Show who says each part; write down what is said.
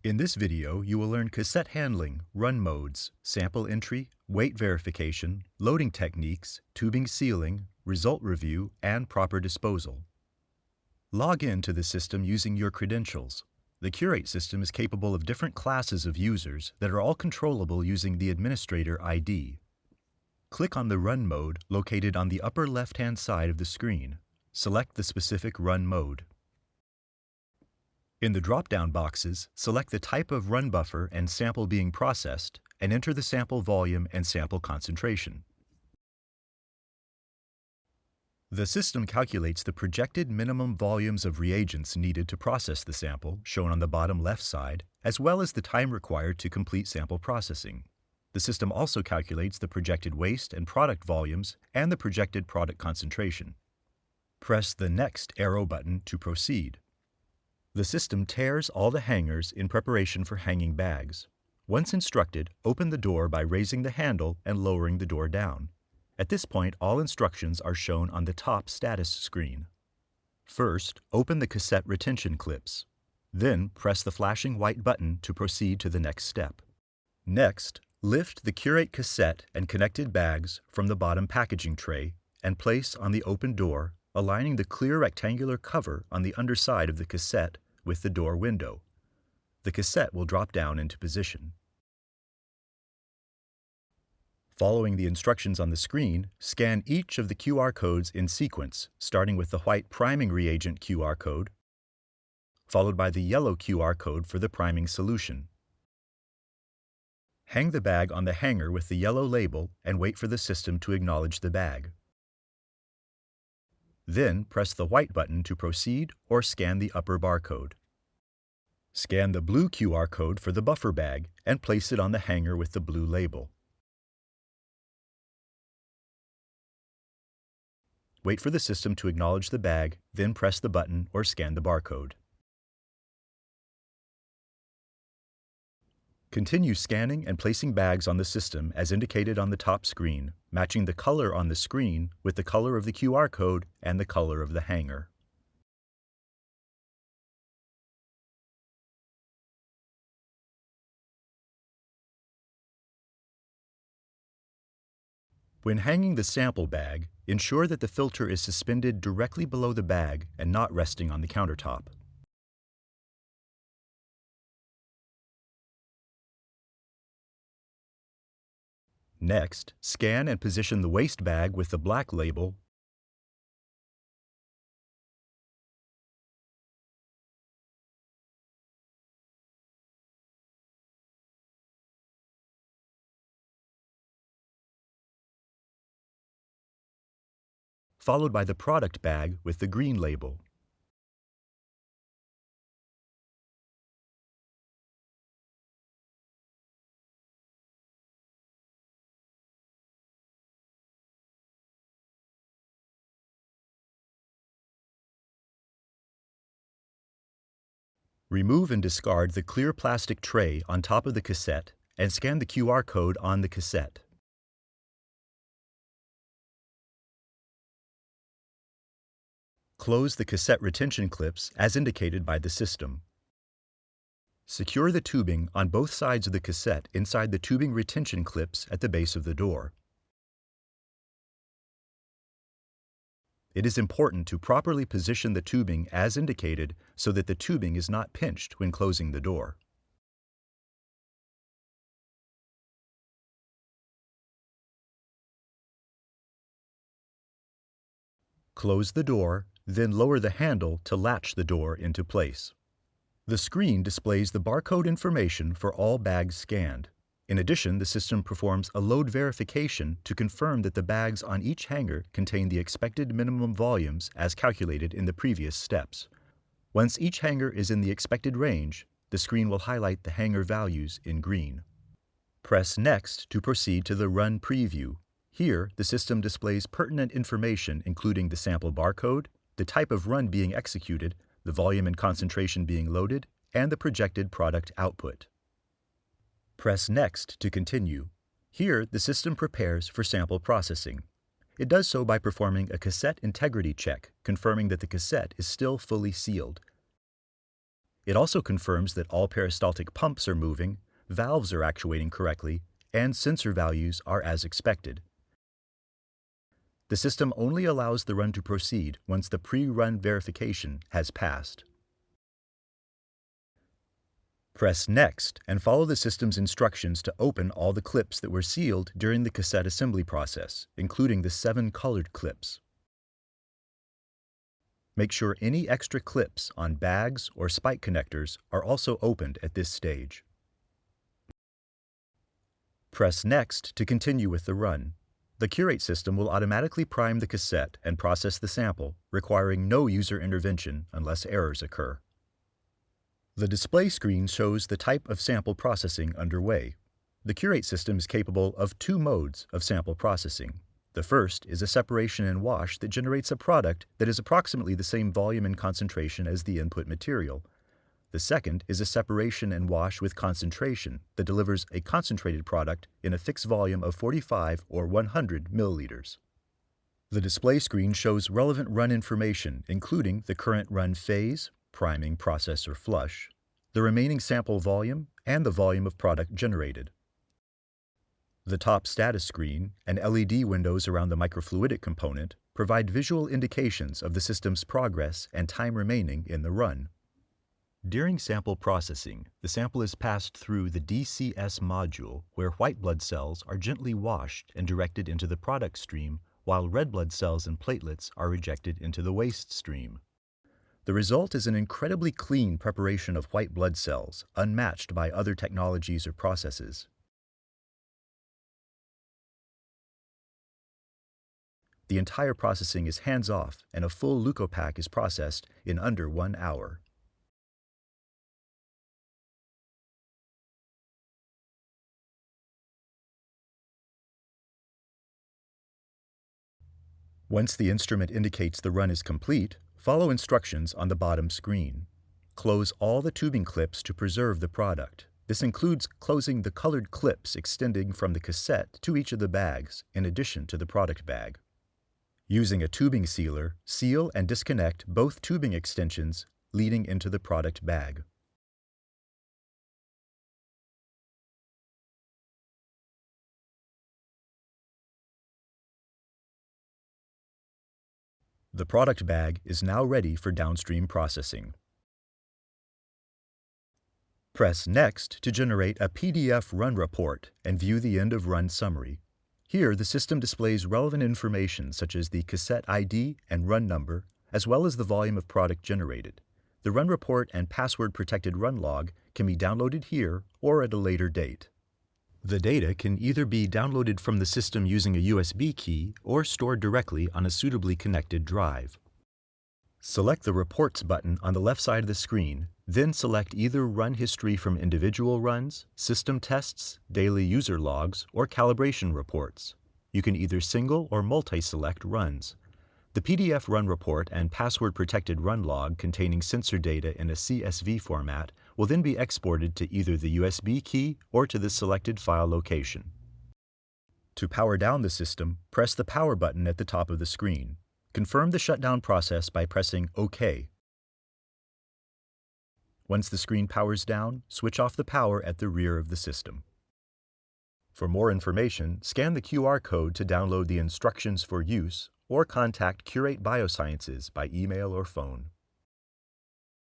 Speaker 1: In this video, you will learn cassette handling, run modes, sample entry, weight verification, loading techniques, tubing sealing, result review, and proper disposal. Log in to the system using your credentials. The Curate system is capable of different classes of users that are all controllable using the administrator ID. Click on the Run mode located on the upper left-hand side of the screen. Select the specific run mode. In the drop-down boxes, select the type of run buffer and sample being processed, and enter the sample volume and sample concentration. The system calculates the projected minimum volumes of reagents needed to process the sample, shown on the bottom left side, as well as the time required to complete sample processing. The system also calculates the projected waste and product volumes and the projected product concentration. Press the Next arrow button to proceed. The system tears all the hangers in preparation for hanging bags. Once instructed, open the door by raising the handle and lowering the door down. At this point, all instructions are shown on the top status screen. First, open the cassette retention clips. Then, press the flashing white button to proceed to the next step. Next, lift the Curate cassette and connected bags from the bottom packaging tray and place on the open door, aligning the clear rectangular cover on the underside of the cassette with the door window. The cassette will drop down into position. Following the instructions on the screen, scan each of the QR codes in sequence, starting with the white priming reagent QR code, followed by the yellow QR code for the priming solution. Hang the bag on the hanger with the yellow label and wait for the system to acknowledge the bag. Then press the white button to proceed or scan the upper barcode. Scan the blue QR code for the buffer bag and place it on the hanger with the blue label. Wait for the system to acknowledge the bag, then press the button or scan the barcode. Continue scanning and placing bags on the system as indicated on the top screen, matching the color on the screen with the color of the QR code and the color of the hanger. When hanging the sample bag, ensure that the filter is suspended directly below the bag and not resting on the countertop. Next, scan and position the waste bag with the black label followed by the product bag with the green label. Remove and discard the clear plastic tray on top of the cassette and scan the QR code on the cassette. Close the cassette retention clips as indicated by the system. Secure the tubing on both sides of the cassette inside the tubing retention clips at the base of the door. It is important to properly position the tubing as indicated so that the tubing is not pinched when closing the door. Close the door, then lower the handle to latch the door into place. The screen displays the barcode information for all bags scanned. In addition, the system performs a load verification to confirm that the bags on each hanger contain the expected minimum volumes as calculated in the previous steps. Once each hanger is in the expected range, the screen will highlight the hanger values in green. Press Next to proceed to the Run preview. Here, the system displays pertinent information including the sample barcode, the type of run being executed, the volume and concentration being loaded, and the projected product output. Press Next to continue. Here, the system prepares for sample processing. It does so by performing a cassette integrity check, confirming that the cassette is still fully sealed. It also confirms that all peristaltic pumps are moving, valves are actuating correctly, and sensor values are as expected. The system only allows the run to proceed once the pre-run verification has passed. Press Next and follow the system's instructions to open all the clips that were sealed during the cassette assembly process, including the 7 colored clips. Make sure any extra clips on bags or spike connectors are also opened at this stage. Press Next to continue with the run. The Curate system will automatically prime the cassette and process the sample, requiring no user intervention unless errors occur. The display screen shows the type of sample processing underway. The Curate system is capable of 2 modes of sample processing. The first is a separation and wash that generates a product that is approximately the same volume and concentration as the input material. The second is a separation and wash with concentration that delivers a concentrated product in a fixed volume of 45 or 100 milliliters. The display screen shows relevant run information, including the current run phase, priming, process, or flush, the remaining sample volume, and the volume of product generated. The top status screen and LED windows around the microfluidic component provide visual indications of the system's progress and time remaining in the run. During sample processing, the sample is passed through the DCS module, where white blood cells are gently washed and directed into the product stream, while red blood cells and platelets are rejected into the waste stream. The result is an incredibly clean preparation of white blood cells, unmatched by other technologies or processes. The entire processing is hands-off, and a full leukopack is processed in under 1 hour. Once the instrument indicates the run is complete, follow instructions on the bottom screen. Close all the tubing clips to preserve the product. This includes closing the colored clips extending from the cassette to each of the bags, in addition to the product bag. Using a tubing sealer, seal and disconnect both tubing extensions leading into the product bag. The product bag is now ready for downstream processing. Press Next to generate a PDF run report and view the end of run summary. Here, the system displays relevant information such as the cassette ID and run number, as well as the volume of product generated. The run report and password-protected run log can be downloaded here or at a later date. The data can either be downloaded from the system using a USB key or stored directly on a suitably connected drive. Select the Reports button on the left side of the screen, then select either run history from individual runs, system tests, daily user logs, or calibration reports. You can either single or multi-select runs. The PDF run report and password-protected run log containing sensor data in a CSV format will then be exported to either the USB key or to the selected file location. To power down the system, press the Power button at the top of the screen. Confirm the shutdown process by pressing OK. Once the screen powers down, switch off the power at the rear of the system. For more information, scan the QR code to download the instructions for use or contact Curate Biosciences by email or phone.